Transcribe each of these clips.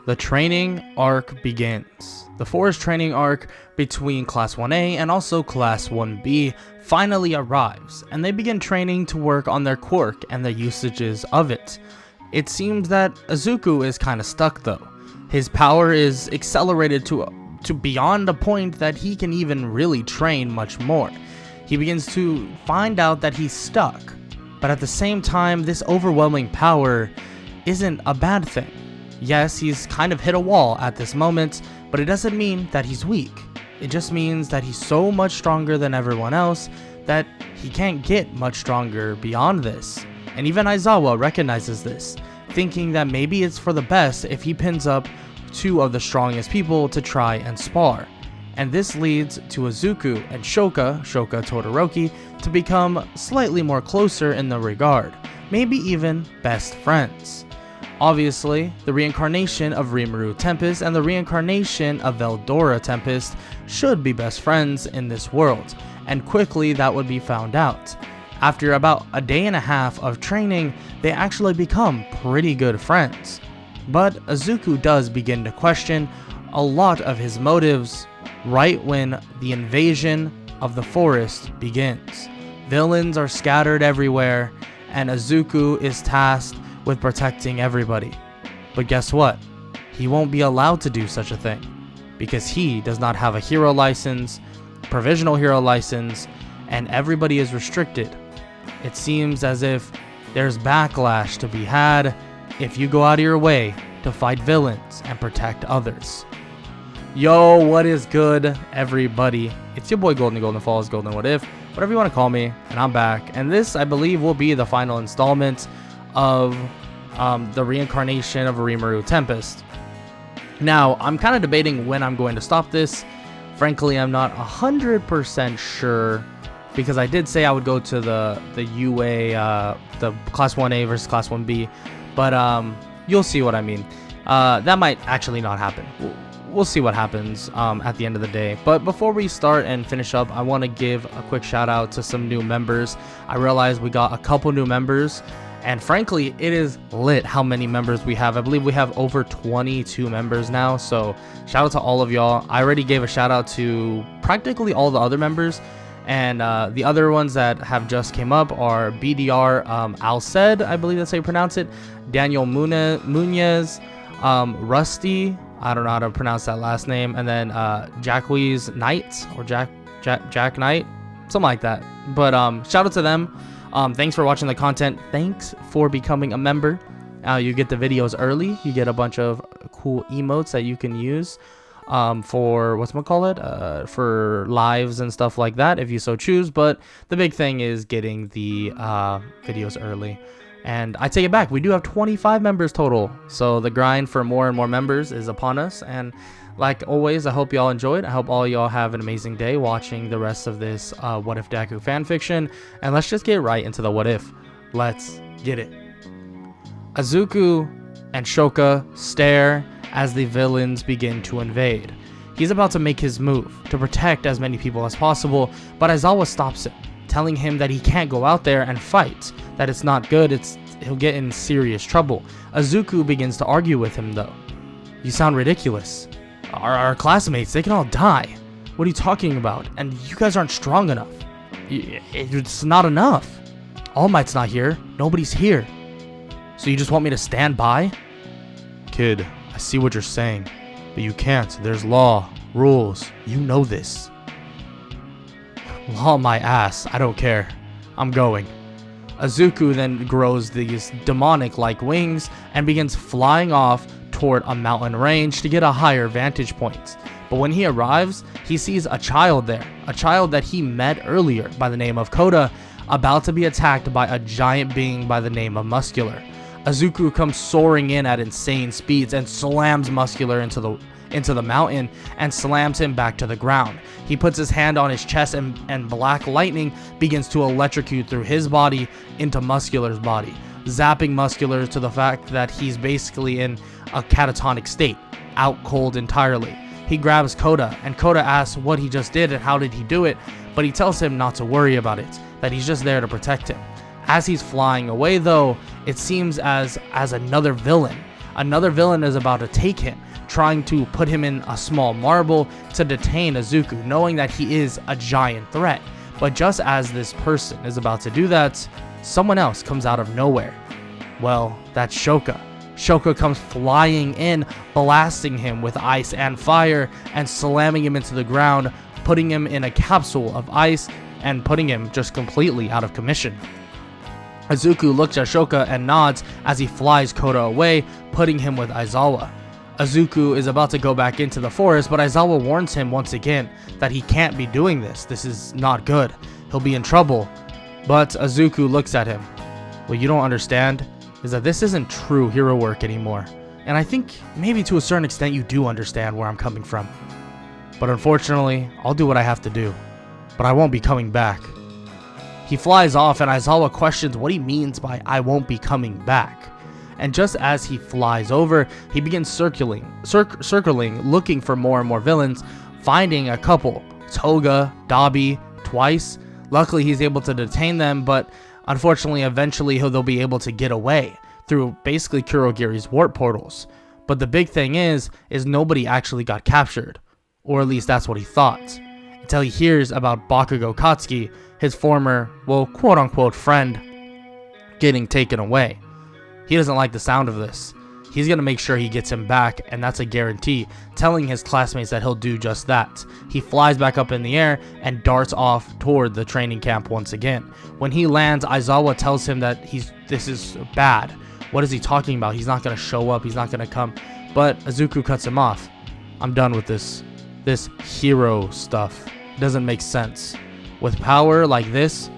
the training arc begins. The forest training arc between Class 1A and also Class 1B finally arrives, and they begin training to work on their quirk and the usages of it. It seems that Izuku is kind of stuck though. His power is accelerated to beyond a point that he can even really train much more. He begins to find out that he's stuck, but at the same time, this overwhelming power isn't a bad thing. Yes, he's kind of hit a wall at this moment, but it doesn't mean that he's weak. It just means that he's so much stronger than everyone else that he can't get much stronger beyond this. And even Aizawa recognizes this, thinking that maybe it's for the best if he pins up two of the strongest people to try and spar. And this leads to Izuku and Shoka Todoroki, to become slightly more closer in the regard, maybe even best friends. Obviously, the reincarnation of Rimuru Tempest and the reincarnation of Veldora Tempest should be best friends in this world, and quickly that would be found out. After about a day and a half of training, they actually become pretty good friends. But Izuku does begin to question a lot of his motives right when the invasion of the forest begins. Villains are scattered everywhere, and Izuku is tasked with protecting everybody. But guess what? He won't be allowed to do such a thing, because he does not have a hero license, provisional hero license, and everybody is restricted. It seems as if there's backlash to be had if you go out of your way to fight villains and protect others. Yo, what is good, everybody? It's your boy Golden Falls, Golden What If, whatever you want to call me, and I'm back. And this, I believe, will be the final installment of the reincarnation of Rimuru Tempest. Now, I'm kind of debating when I'm going to stop this. Frankly, I'm not 100% sure, because I did say I would go to the UA, the Class 1A versus Class 1B, but you'll see what I mean. That might actually not happen. We'll see what happens at the end of the day. But before we start and finish up, I want to give a quick shout out to some new members. I realized we got a couple new members, and frankly, it is lit how many members we have. I believe we have over 22 members now, so shout out to all of y'all. I already gave a shout out to practically all the other members, and the other ones that have just came up are BDR Alced, I believe that's how you pronounce it, Daniel Munez, Rusty, I don't know how to pronounce that last name, and then Jacquees Knight, or Jack Knight, something like that. But shout out to them. Thanks for watching the content. Thanks for becoming a member. You get the videos early. You get a bunch of cool emotes that you can use for for lives and stuff like that, if you so choose. But the big thing is getting the videos early. And I take it back, we do have 25 members total, so the grind for more and more members is upon us. And like always, I hope y'all enjoyed. I hope all y'all have an amazing day watching the rest of this What If Deku fanfiction. And let's just get right into the what if. Let's get it. Izuku and Shoka stare as the villains begin to invade. He's about to make his move to protect as many people as possible, but Aizawa stops him, telling him that he can't go out there and fight, that it's not good, he'll get in serious trouble. Izuku begins to argue with him though. You sound ridiculous. Our classmates, they can all die. What are you talking about? And you guys aren't strong enough. It's not enough. All Might's not here. Nobody's here. So you just want me to stand by? Kid, I see what you're saying, but you can't. There's law, rules. You know this. Law my ass. I don't care. I'm going. Izuku then grows these demonic-like wings and begins flying off toward a mountain range to get a higher vantage point. But when he arrives, he sees a child there, a child that he met earlier by the name of Koda, about to be attacked by a giant being by the name of Muscular. Izuku comes soaring in at insane speeds and slams Muscular into the mountain and slams him back to the ground. He puts his hand on his chest and black lightning begins to electrocute through his body into Muscular's body, zapping Muscular to the fact that he's basically in a catatonic state, out cold entirely. He grabs Koda, and Koda asks what he just did and how did he do it, but he tells him not to worry about it, that he's just there to protect him. As he's flying away though, it seems as another villain, Another villain is about to take him, trying to put him in a small marble to detain Izuku, knowing that he is a giant threat. But just as this person is about to do that, someone else comes out of nowhere. Well, that's Shoka. Shoka comes flying in, blasting him with ice and fire, and slamming him into the ground, putting him in a capsule of ice, and putting him just completely out of commission. Izuku looks at Shoka and nods as he flies Kota away, putting him with Aizawa. Izuku is about to go back into the forest, but Aizawa warns him once again that he can't be doing this. This is not good. He'll be in trouble. But Izuku looks at him. What you don't understand is that this isn't true hero work anymore. And I think maybe to a certain extent you do understand where I'm coming from. But unfortunately, I'll do what I have to do. But I won't be coming back. He flies off and Aizawa questions what he means by I won't be coming back. And just as he flies over, he begins circling, looking for more and more villains, finding a couple, Toga, Dabi, twice. Luckily, he's able to detain them, but unfortunately, eventually they'll be able to get away through basically Kurogiri's warp portals. But the big thing is nobody actually got captured, or at least that's what he thought, until he hears about Bakugo Katsuki, his former, well, quote-unquote friend, getting taken away. He doesn't like the sound of this. He's going to make sure he gets him back, and that's a guarantee, telling his classmates that he'll do just that. He flies back up in the air and darts off toward the training camp once again. When he lands, Aizawa tells him that this is bad. What is he talking about? He's not going to show up. He's not going to come. But Izuku cuts him off. I'm done with this hero stuff. It doesn't make sense. With power like this,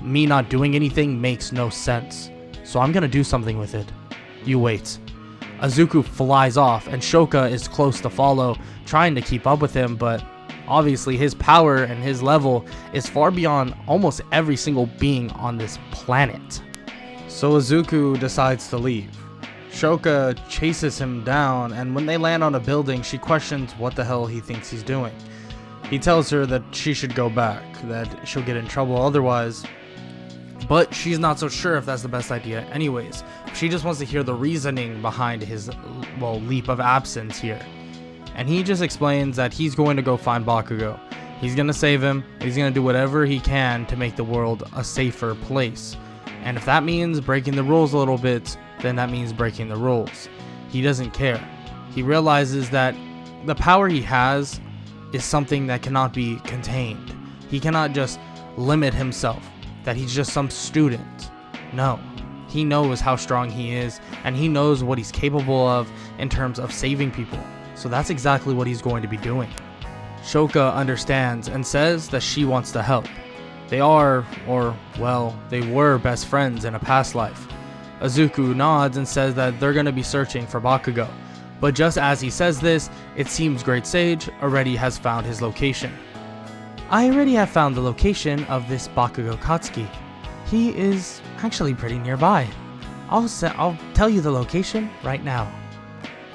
me not doing anything makes no sense. So I'm gonna do something with it. You wait. Izuku flies off and Shoka is close to follow, trying to keep up with him, but obviously his power and his level is far beyond almost every single being on this planet. So Izuku decides to leave. Shoka chases him down, and when they land on a building, she questions what the hell he thinks he's doing. He tells her that she should go back, that she'll get in trouble otherwise. But she's not so sure if that's the best idea anyways. She just wants to hear the reasoning behind his, well, leap of absence here. And he just explains that he's going to go find Bakugo. He's going to save him. He's going to do whatever he can to make the world a safer place. And if that means breaking the rules a little bit, then that means breaking the rules. He doesn't care. He realizes that the power he has is something that cannot be contained. He cannot just limit himself. That he's just some student. No, he knows how strong he is, and he knows what he's capable of in terms of saving people. So that's exactly what he's going to be doing. Shoka understands and says that she wants to help. They are, or well, they were best friends in a past life. Izuku nods and says that they're going to be searching for Bakugo. But just as he says this, it seems Great Sage already has found his location. I already have found the location of this Bakugo Katsuki. He is actually pretty nearby. I'll tell you the location right now.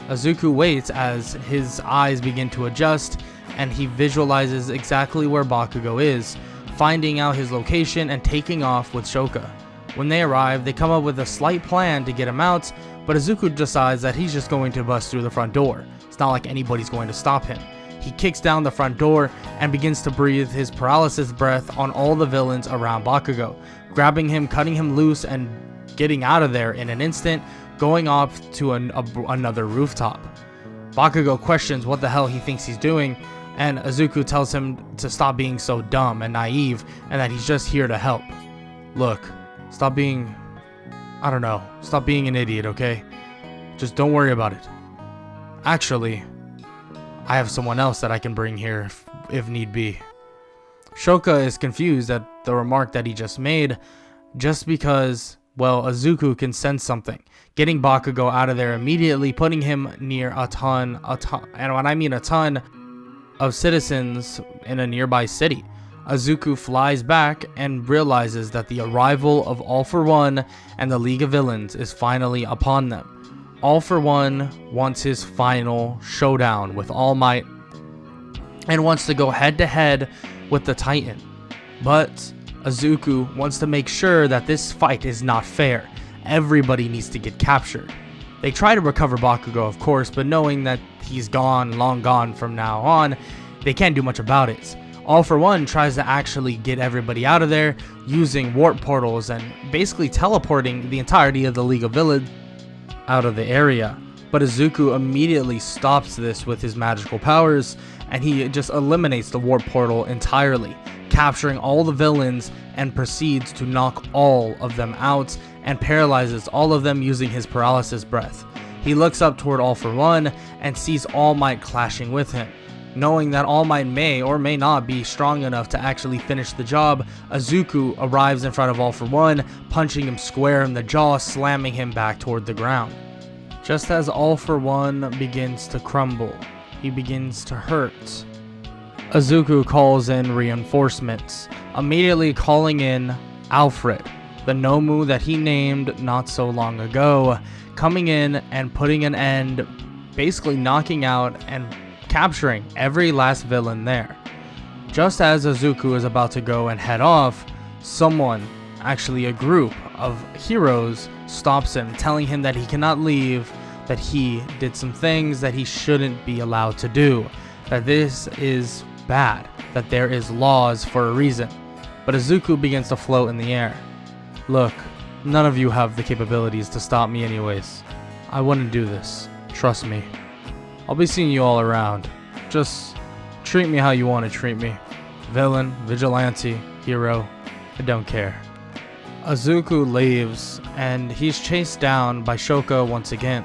Izuku waits as his eyes begin to adjust and he visualizes exactly where Bakugo is, finding out his location and taking off with Shoka. When they arrive, they come up with a slight plan to get him out, but Izuku decides that he's just going to bust through the front door. It's not like anybody's going to stop him. He kicks down the front door and begins to breathe his paralysis breath on all the villains around Bakugo, grabbing him, cutting him loose, and getting out of there in an instant, going off to another rooftop. Bakugo questions what the hell he thinks he's doing, and Izuku tells him to stop being so dumb and naive, and that he's just here to help. Look, stop being an idiot, okay? Just don't worry about it. Actually, I have someone else that I can bring here if need be. Shoka is confused at the remark that he just made, just because, well, Izuku can sense something, getting Bakugo out of there immediately, putting him near a ton, and when I mean a ton, of citizens in a nearby city. Izuku flies back and realizes that the arrival of All For One and the League of Villains is finally upon them. All For One wants his final showdown with All Might and wants to go head to head with the Titan. But Izuku wants to make sure that this fight is not fair. Everybody needs to get captured. They try to recover Bakugo, of course, but knowing that he's gone, long gone from now on, they can't do much about it. All for One tries to actually get everybody out of there using warp portals and basically teleporting the entirety of the League of Villains out of the area. But Izuku immediately stops this with his magical powers, and he just eliminates the warp portal entirely, capturing all the villains and proceeds to knock all of them out and paralyzes all of them using his paralysis breath. He looks up toward All for One and sees All Might clashing with him. Knowing that All Might may or may not be strong enough to actually finish the job, Izuku arrives in front of All for One, punching him square in the jaw, slamming him back toward the ground. Just as All for One begins to crumble, he begins to hurt. Izuku calls in reinforcements, immediately calling in Alfred, the Nomu that he named not so long ago, coming in and putting an end, basically knocking out and capturing every last villain there. Just as Izuku is about to go and head off, someone, actually a group of heroes, stops him, telling him that he cannot leave, that he did some things that he shouldn't be allowed to do, that this is bad, that there is laws for a reason. But Izuku begins to float in the air. Look, none of you have the capabilities to stop me anyways. I wouldn't do this. Trust me. I'll be seeing you all around. Just treat me how you want to treat me. Villain, vigilante, hero, I don't care. Izuku leaves, and he's chased down by Shouka once again.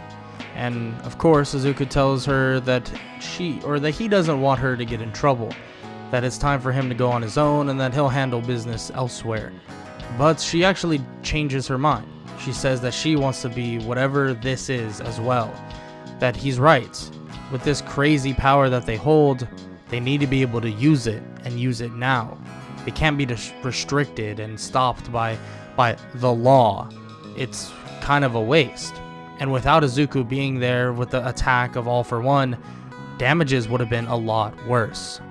And of course, Izuku tells her that he doesn't want her to get in trouble, that it's time for him to go on his own and that he'll handle business elsewhere. But she actually changes her mind. She says that she wants to be whatever this is as well. That he's right. With this crazy power that they hold, they need to be able to use it, and use it now. They can't be restricted and stopped by the law. It's kind of a waste. And without Izuku being there with the attack of All for One, damages would have been a lot worse.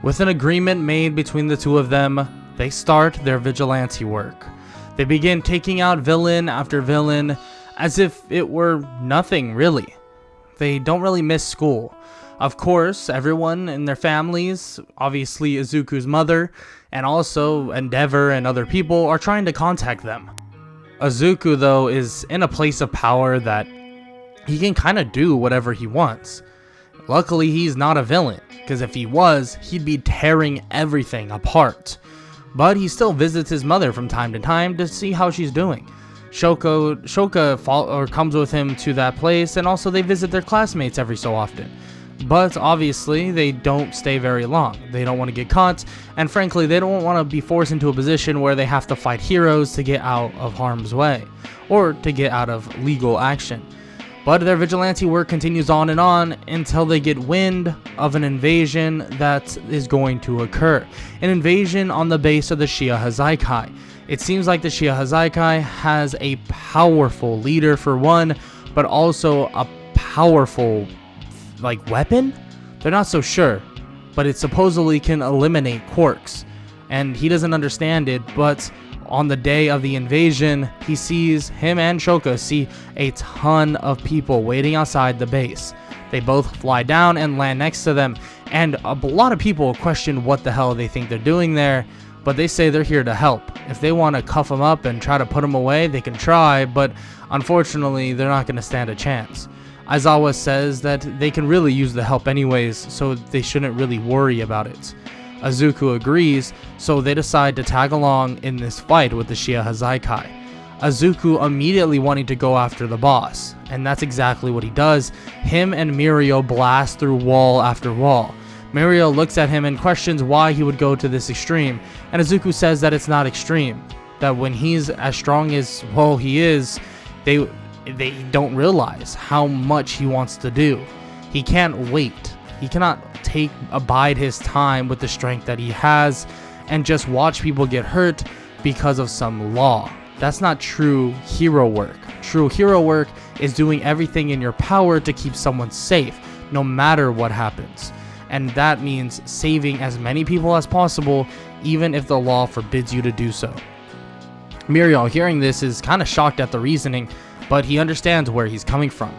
With an agreement made between the two of them, they start their vigilante work. They begin taking out villain after villain as if it were nothing really. They don't really miss school. Of course, everyone in their families, obviously Izuku's mother, and also Endeavor and other people are trying to contact them. Izuku, though, is in a place of power that he can kind of do whatever he wants. Luckily, he's not a villain, because if he was, he'd be tearing everything apart. But he still visits his mother from time to time to see how she's doing. Shouka comes with him to that place, and also they visit their classmates every so often. But obviously, they don't stay very long. They don't want to get caught, and frankly, they don't want to be forced into a position where they have to fight heroes to get out of harm's way, or to get out of legal action. But their vigilante work continues on and on until they get wind of an invasion that is going to occur. An invasion on the base of the Shie Hassaikai. It seems like the Shie Hassaikai has a powerful leader for one, but also a powerful weapon? They're not so sure, but it supposedly can eliminate quirks, and he doesn't understand it. But on the day of the invasion, him and Shouka see a ton of people waiting outside the base. They both fly down and land next to them, and a lot of people question what the hell they think they're doing there, but they say they're here to help. If they want to cuff them up and try to put them away, they can try, but unfortunately, they're not going to stand a chance. Aizawa says that they can really use the help anyways, so they shouldn't really worry about it. Izuku agrees, so they decide to tag along in this fight with the Shie Hassaikai. Izuku immediately wanting to go after the boss, and that's exactly what he does. Him and Mirio blast through wall after wall. Mirio looks at him and questions why he would go to this extreme, and Izuku says that it's not extreme, that when he's as strong as, he is, they don't realize how much he wants to do. He can't wait. He cannot abide his time with the strength that he has and just watch people get hurt because of some law. That's not true hero work. True hero work is doing everything in your power to keep someone safe, no matter what happens. And that means saving as many people as possible, even if the law forbids you to do so. Mirio, hearing this, is kind of shocked at the reasoning, but he understands where he's coming from.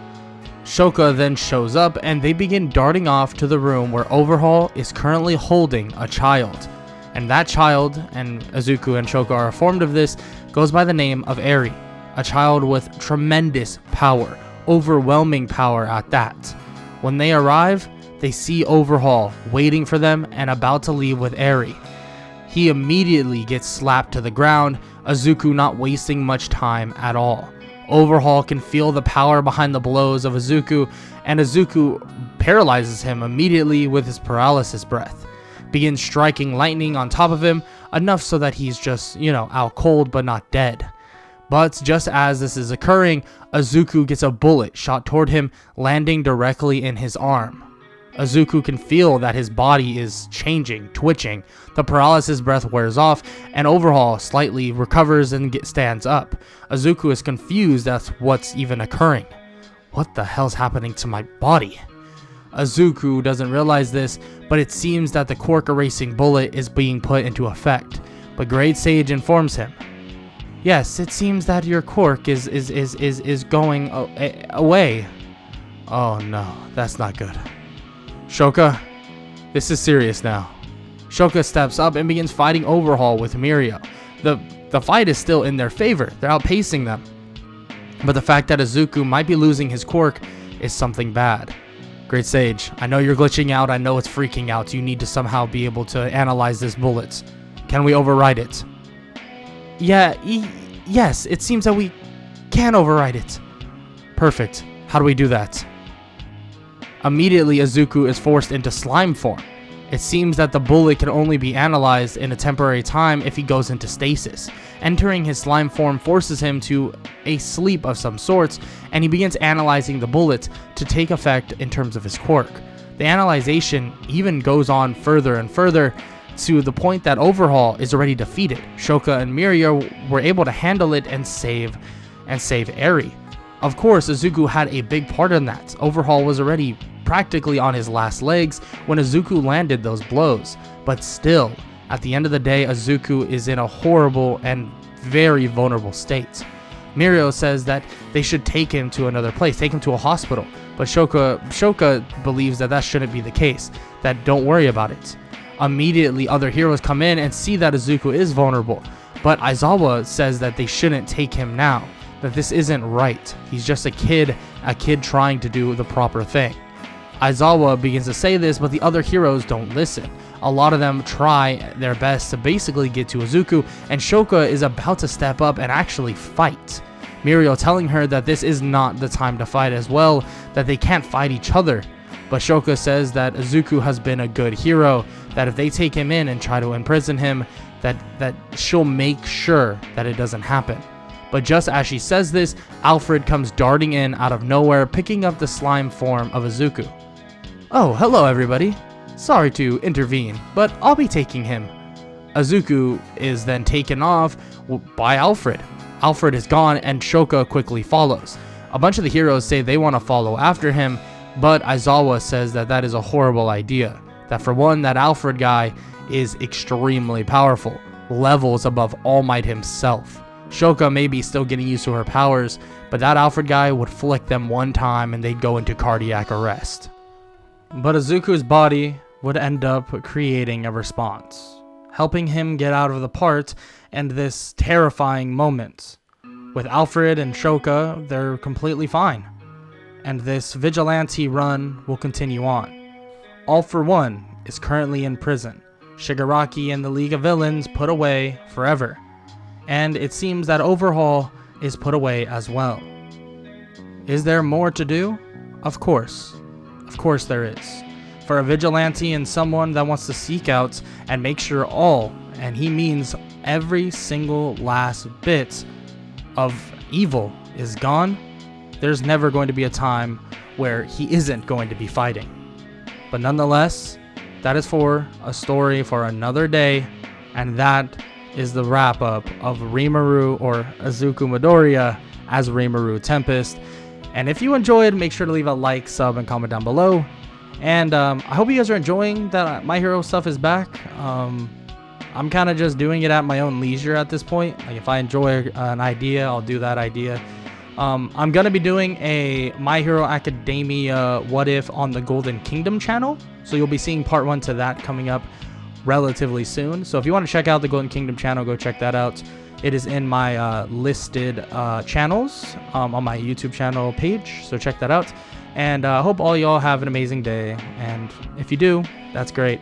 Shoka then shows up and they begin darting off to the room where Overhaul is currently holding a child. And that child, and Izuku and Shoka are informed of this, goes by the name of Eri, a child with tremendous power, overwhelming power at that. When they arrive, they see Overhaul waiting for them and about to leave with Eri. He immediately gets slapped to the ground, Izuku not wasting much time at all. Overhaul can feel the power behind the blows of Izuku, and Izuku paralyzes him immediately with his paralysis breath. Begins striking lightning on top of him, enough so that he's just, out cold but not dead. But just as this is occurring, Izuku gets a bullet shot toward him, landing directly in his arm. Izuku can feel that his body is changing, twitching. The paralysis breath wears off, and Overhaul slightly recovers and stands up. Izuku is confused as to what's even occurring. What the hell's happening to my body? Izuku doesn't realize this, but it seems that the Quirk erasing bullet is being put into effect. But Great Sage informs him. Yes, it seems that your Quirk is going away. Oh no, that's not good. Shoka, this is serious now. Shoka steps up and begins fighting Overhaul with Mirio. The fight is still in their favor. They're outpacing them. But the fact that Izuku might be losing his Quirk is something bad. Great Sage, I know you're glitching out. I know it's freaking out. You need to somehow be able to analyze this bullet. Can we override it? Yes, it seems that we can override it. Perfect. How do we do that? Immediately, Izuku is forced into slime form. It seems that the bullet can only be analyzed in a temporary time if he goes into stasis. Entering his slime form forces him to a sleep of some sorts, and he begins analyzing the bullet to take effect in terms of his Quirk. The analyzation even goes on further and further to the point that Overhaul is already defeated. Shoka and Mirio were able to handle it and save Eri. Of course, Izuku had a big part in that. Overhaul was already practically on his last legs when Izuku landed those blows. But still, at the end of the day, Izuku is in a horrible and very vulnerable state. Mirio says that they should take him to another place, take him to a hospital. But Shoka believes that shouldn't be the case, that don't worry about it. Immediately, other heroes come in and see that Izuku is vulnerable. But Aizawa says that they shouldn't take him now, that this isn't right. He's just a kid trying to do the proper thing. Aizawa begins to say this, but the other heroes don't listen. A lot of them try their best to basically get to Izuku, and Shoka is about to step up and actually fight. Mirio telling her that this is not the time to fight as well, that they can't fight each other. But Shoka says that Izuku has been a good hero, that if they take him in and try to imprison him, that she'll make sure that it doesn't happen. But just as she says this, Alfred comes darting in out of nowhere, picking up the slime form of Izuku. Oh, hello everybody. Sorry to intervene, but I'll be taking him. Izuku is then taken off by Alfred. Alfred is gone and Shoka quickly follows. A bunch of the heroes say they want to follow after him, but Aizawa says that is a horrible idea. That for one, that Alfred guy is extremely powerful, levels above All Might himself. Shoka may be still getting used to her powers, but that Alfred guy would flick them one time and they'd go into cardiac arrest. But Izuku's body would end up creating a response, helping him get out of the part and this terrifying moment. With Alfred and Shoka, they're completely fine, and this vigilante run will continue on. All for One is currently in prison, Shigaraki and the League of Villains put away forever, and it seems that Overhaul is put away as well. Is there more to do? Of course there is. For a vigilante and someone that wants to seek out and make sure all, and he means every single last bit of evil is gone, there's never going to be a time where he isn't going to be fighting. But nonetheless, that is for a story for another day, and that is the wrap up of Rimuru, or Izuku Midoriya as Rimuru Tempest. And if you enjoyed, make sure to leave a like, sub, and comment down below. And I hope you guys are enjoying that My Hero stuff is back. I'm kind of just doing it at my own leisure at this point. Like if I enjoy an idea, I'll do that idea. I'm gonna be doing a My Hero Academia What If on the Golden Kingdom channel, so you'll be seeing part 1 to that coming up relatively soon. So if you want to check out the Golden Kingdom channel, go check that out. It is in my listed channels on my YouTube channel page, so check that out. And I hope all y'all have an amazing day, and if you do, that's great.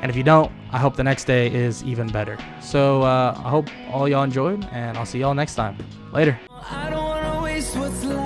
And if you don't, I hope the next day is even better. So I hope all y'all enjoyed, and I'll see y'all next time. Later. I don't wanna waste what's left.